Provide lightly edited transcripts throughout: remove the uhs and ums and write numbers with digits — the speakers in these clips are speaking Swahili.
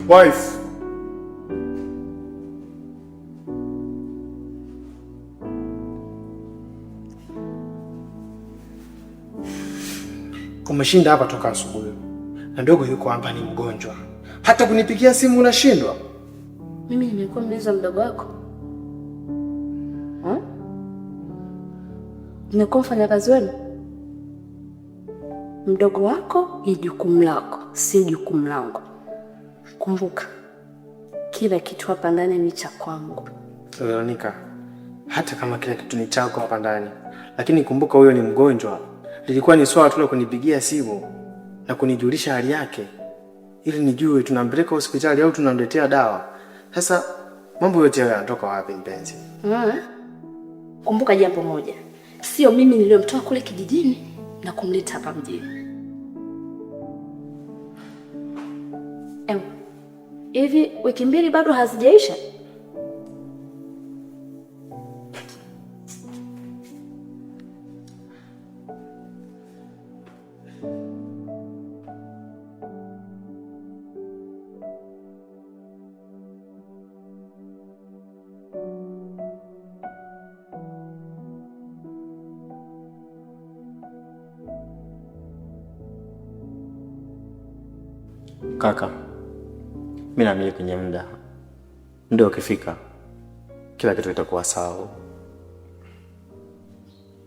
Wife. Umeshinda hapa toka asubuhi. Na ndogo yuko hapa ni mgonjwa. Hata kunipigia simu unashindwa. Mimi nimekuwa mlezi mdogo wako. Nimekuwa mfanyakazi wenu. Mdogo wako ni jukumu lako, si jukumu langu. Kumbuka, kila kitu hapa ndani ni cha kwangu. Veronica, hata kama kila kitu ni chako hapa ndani, lakini kumbuka huyo ni mgonjwa. Lilikuwa ni swala tu la kunipigia simu na kunijulisha hali yake ili nijue tunampeleka hospitali au tunamletea dawa. Sasa mambo yote yanatoka wapi mpenzi? Kumbuka jambo moja. Sio mimi niliyomtoa kule kijijini na kumleta hapa mjini. Hivi wiki mbili bado hazijaisha? Kaka, mimi naamini kwenye muda ndio ukifika kila kitu kitakuwa sawa.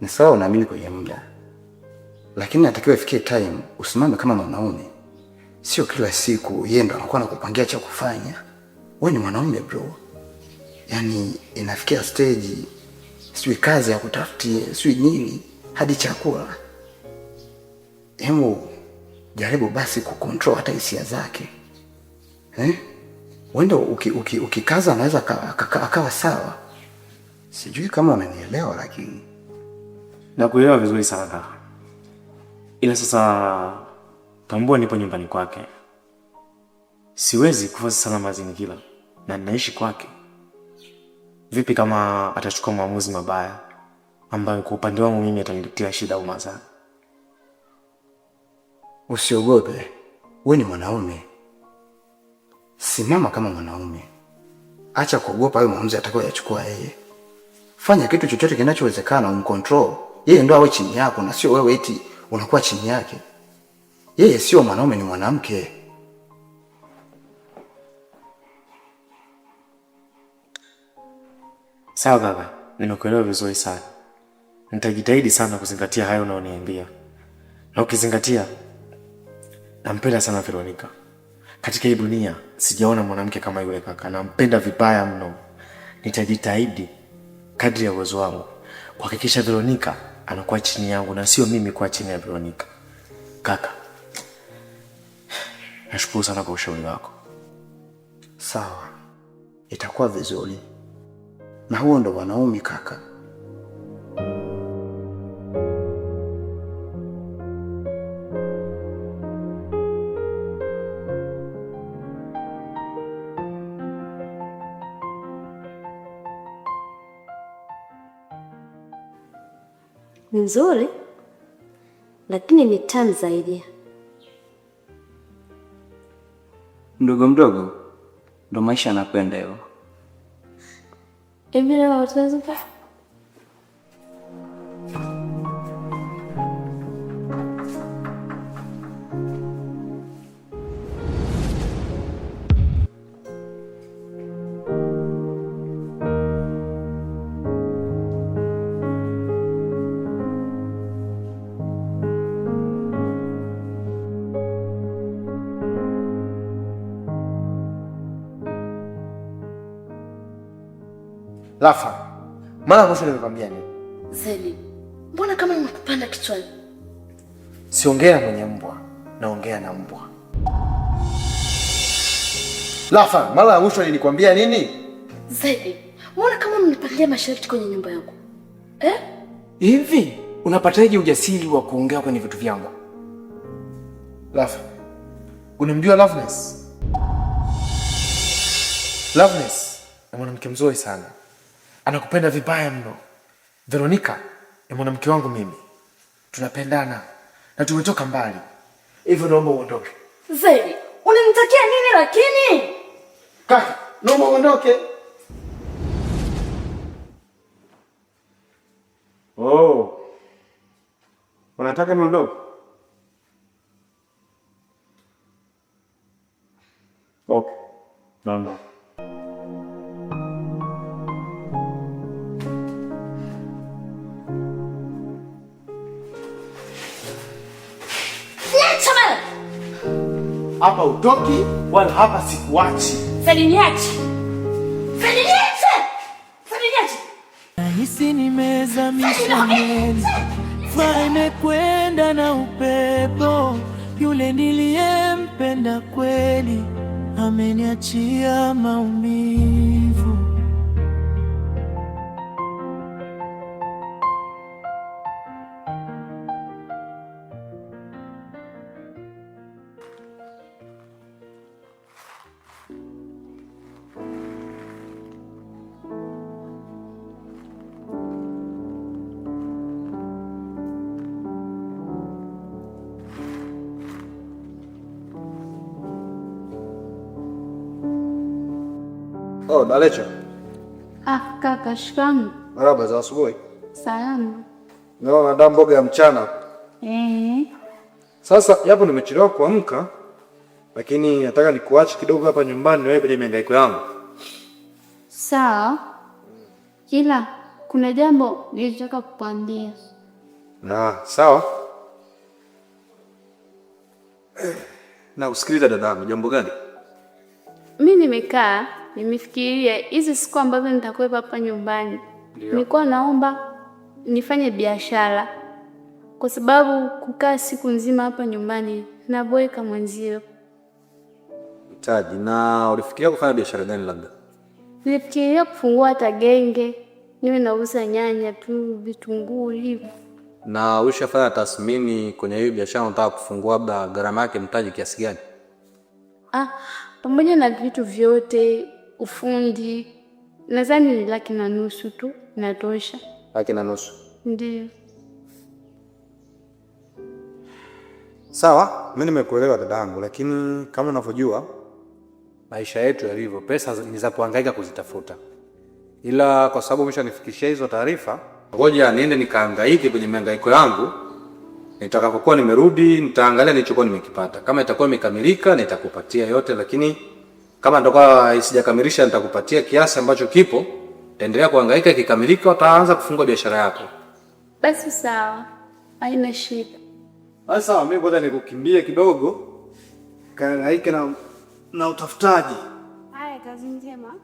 Ni sawa unaamini kwenye muda, lakini natakiwa ifikie time usimame kama mwanaume. Sio kila siku yeye ndo anakuwa anakupangia cha kufanya. Wewe ni mwanaume bro. Yaani inafikia stage sio kazi ya kutafutia, sio nini hadi chakula. Hemu jaribu basi kucontrol hata hisia zake. Wenda ukikaza anaweza akawa sawa. Sijui kama unanielewa lakini nakuelewa vizuri sana kaka. Ila sasa tambua nipo nyumbani kwake. Siwezi kufuata sana mazingira na ninaishi kwake. Vipi kama atachukua maamuzi mabaya ambayo kwa upande wangu mimi ataniletea shida au madhara? Usiogope. Wewe ni mwanaume. Simama kama mwanaume. Acha kuogopa hayo maamuzi atakayoyachukua yeye. Fanya kitu chochote kinachowezekana umcontrol. Yeye ndo awe chini yako na sio wewe eti unakuwa chini yake. Yeye sio mwanaume, ni mwanamke. Sawa kaka, nimekuelewa vizuri sana. Nitajitahidi sana kuzingatia hayo unaoniambia. Na ukizingatia, nampenda sana Veronica. Katika hii dunia sijaona mwanamke kama yule kaka. Nampenda vibaya mno. Nitajitahidi kadri ya uwezo wangu kuhakikisha Veronica anakuwa chini yangu na sio mimi kuwa chini ya Veronica. Kaka, nashukuru sana kwa ushauri wako. Sawa. Itakuwa vizuri. Na huo ndo wanaume kaka. Ni nzuri, lakini ni tamu zaidi. Mdogo mdogo ndo maisha yanakwenda hivyo. Hivi leo utazuka? Lafa, mara mwisho nimekwambia nini? Zeli, mbona kama nimekupanda kichwani? Siongea mwenye mbwa, naongea na mbwa. Lafa, mara mwisho nilikwambia nini? Zeli, mbona kama mnipangia masharti kwenye nyumba yangu? Hivi, unapataje ujasiri wa kuongea kwenye vitu vyangu? Lafa, unamjua Loveness? Loveness ni mwanamke mzuri sana. Anakupenda vibaya mno. Veronica ni mwanamke wangu mimi. Tunapendana na tumetoka mbali. Hivyo naomba uondoke. Zeli, Unanitakia nini lakini? Kaka, naomba uondoke. Oh. Unataka niondoke? Okay. No. Hapa utoki wala hapa sikuachi. Niache. Nahisi nimezamisha meli, furaha imekwenda na upepo. Yule niliyempenda kweli ameniachia maumivu. Oh, Dalecha. Kaka, shikamoo. Marhaba za asubuhi. Salama. Naona ndaa mboga ya mchana. Sasa japo nimechelewa kuamka, lakini nataka nikuache kidogo hapa nyumbani wewe kwenye mihangaiko yangu. Sawa. Ila kuna jambo nilitaka kukwambia. Sawa. Na usikiliza dadangu, jambo gani? Mimi nimekaa, nimefikiria hizi siku ambazo nitakuwa hapa nyumbani. Nilikuwa naomba nifanye biashara. Kwa sababu kukaa siku nzima hapa nyumbani naboeka mwenzio. Mtaji, na ulifikiria kufanya biashara gani labda? Nilifikiria kufungua hata genge. Niwe nauza nyanya tu, vitunguu hivi. Na ulishafanya tathmini kwenye hiyo biashara unataka kufungua, labda gharama yake mtaji kiasi gani? Pamoja na vitu vyote, ufundi, nadhani ni 1,500,000 tu inatosha. 1,500,000? Ndiyo. Sawa, mimi nimekuelewa dadangu, lakini kama unavyojua maisha yetu yalivyo, pesa ni za kuhangaika kuzitafuta. Ila kwa sababu umeshanifikishia hizo taarifa, ngoja niende nikahangaike kwenye mihangaiko yangu. Nitakapokuwa nimerudi, nitaangalia nilichokuwa nimekipata. Kama itakuwa imekamilika, nitakupatia yote, lakini kama ndoka isijakamilisha, nitakupatia kiasi ambacho kipo. Taendelea kuhangaika, ikikamilika utaanza kufungua biashara yako. Basi sawa. Haina shida. Basi sawa, mimi ngoja nikukimbie kidogo. Kahangaike na utafutaji. Haya, kazi njema.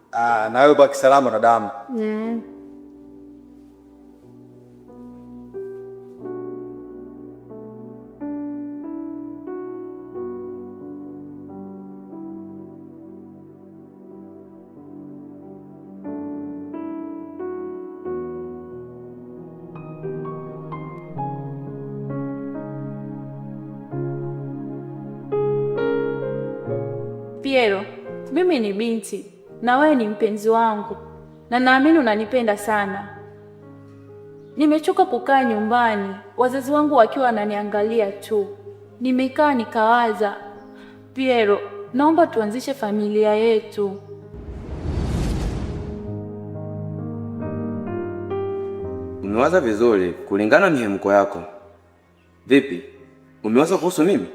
Na wewe baki salama dadamu. Piero, mimi ni binti na wewe ni mpenzi wangu na naamini unanipenda sana. Nimechoka kukaa nyumbani, wazazi wangu wakiwa wananiangalia tu. Nimekaa nikawaza, Piero, naomba tuanzishe familia yetu. Umewaza vizuri kulingana na mihemko yako. Vipi? Umewaza kuhusu mimi?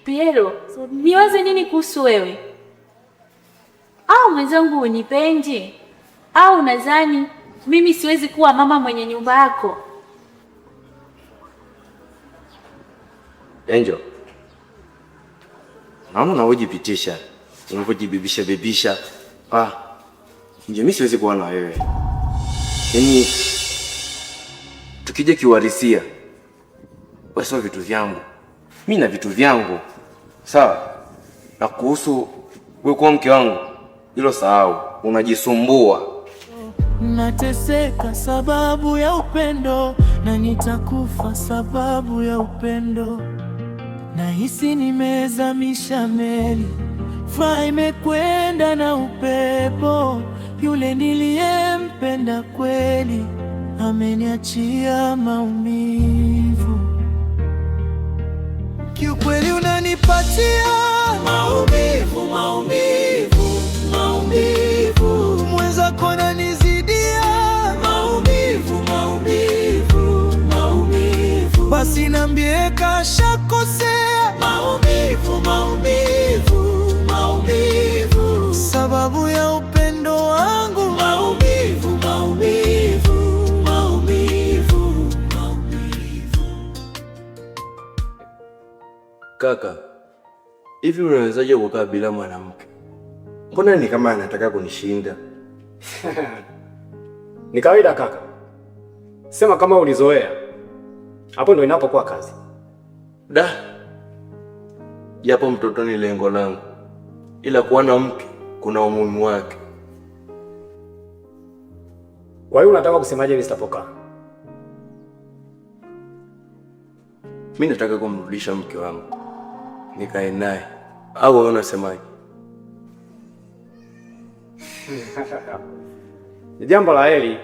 Piero, niwaze nini kuhusu wewe? Au mwenzangu unipendi? Au nadhani mimi siwezi kuwa mama mwenye nyumba yako? Angel, naona unajipitisha, unajibibisha. Nje mimi siwezi kuwa na wewe. Yaani tukija kiuhalisia, wewe sio vitu vyangu. Mimi na vitu vyangu. Sawa? Na kuhusu wewe kwa mke wangu, hilo sahau, unajisumbua. Nateseka sababu ya upendo na nitakufa sababu ya upendo. Nahisi nimezamisha meli, furaha imekwenda na upepo. Yule niliyempenda kweli ameniachia maumivu. kiukweli unanipatia maumivu, maumivu, maumivu. Mwenzako nanizidia maumivu, maumivu, maumivu. Basi niambie kashakosea maumivu, maumivu, maumivu. Sababu ya upendo wangu maumivu, maumivu, maumivu, maumivu. Kaka, hivi unawezaje kukaa bila mwanamke? Mbona ni kama anataka kunishinda? Ni kawaida kaka. Sema kama ulizoea. Hapo ndo inapokuwa kazi. Japo mtoto ni lengo langu, ila kuwa na mke kuna umuhimu wake. Kwa hiyo unataka kusemaje Mr. Poka? Mimi nataka kumrudisha mke wangu, nikae naye. Au wewe unasemaje? Ni jambo la heri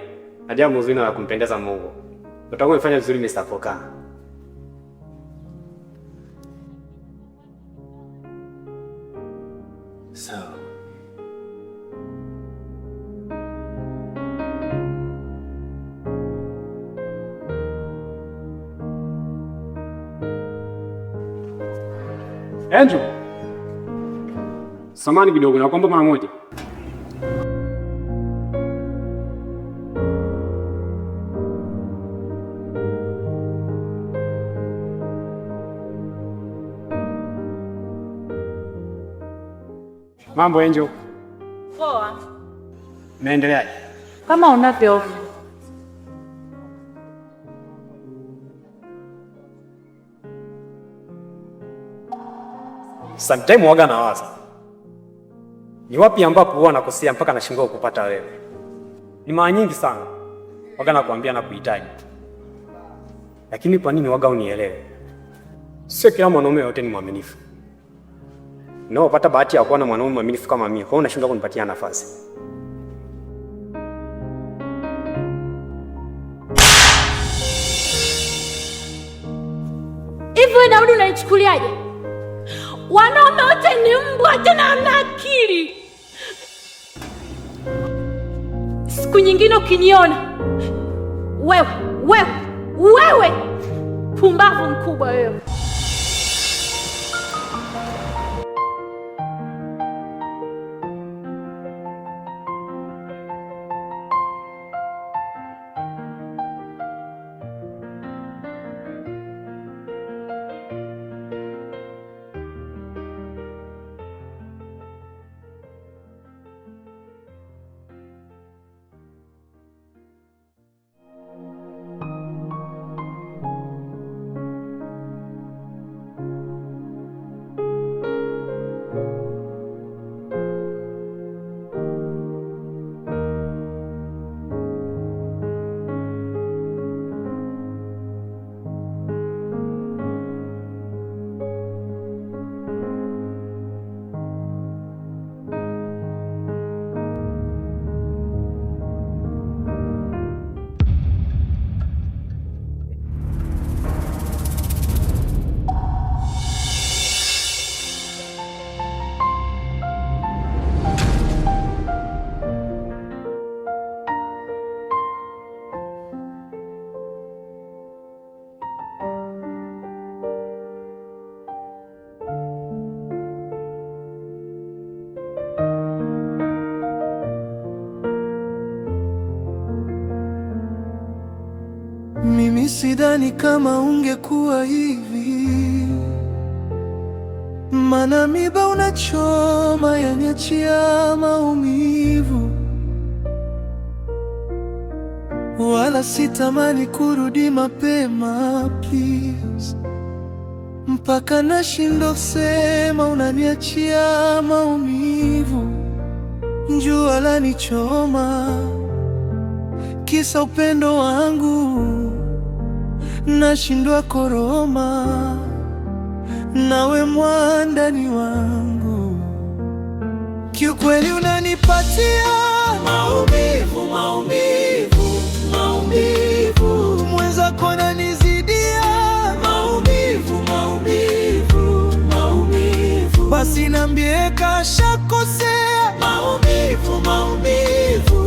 na jambo zuri la kumpendeza Mungu. Utakuwa umefanya vizuri Mr. Poka. Sawa. Andrew. Samahani kidogo, nakuomba mara moja. Mambo Angel. Poa. Naendeleaje? Kama unavyoona. Sometimes waga nawaza ni wapi ambapo huwa nakosea mpaka nashindwa kupata wewe. Ni mara nyingi sana waga nakwambia na kuhitaji, lakini kwa nini waga unielewe? Sio kila mwanaume yote ni mwaminifu. Unapopata bahati ya kuwa na mwanaume mwaminifu kama mimi, kwa unashindwa kunipatia nafasi. Hivi wewe Daudi unaichukuliaje? Wanaume wote ni mbwa, tena hamna akili. Siku nyingine ukiniona wewe pumbavu mkubwa wewe. Mimi sidhani kama ungekuwa hivi, maana miba unachoma yaniachia maumivu, wala sitamani kurudi mapema please, mpaka nashindo sema unaniachia maumivu, jua lanichoma kisa upendo wangu, nashindwa koroma, nawe mwandani wangu, kiukweli unanipatia maumivu, maumivu, maumivu. Mwenzako nanizidia maumivu, maumivu, basi niambie kashakosea. Maumivu, maumivu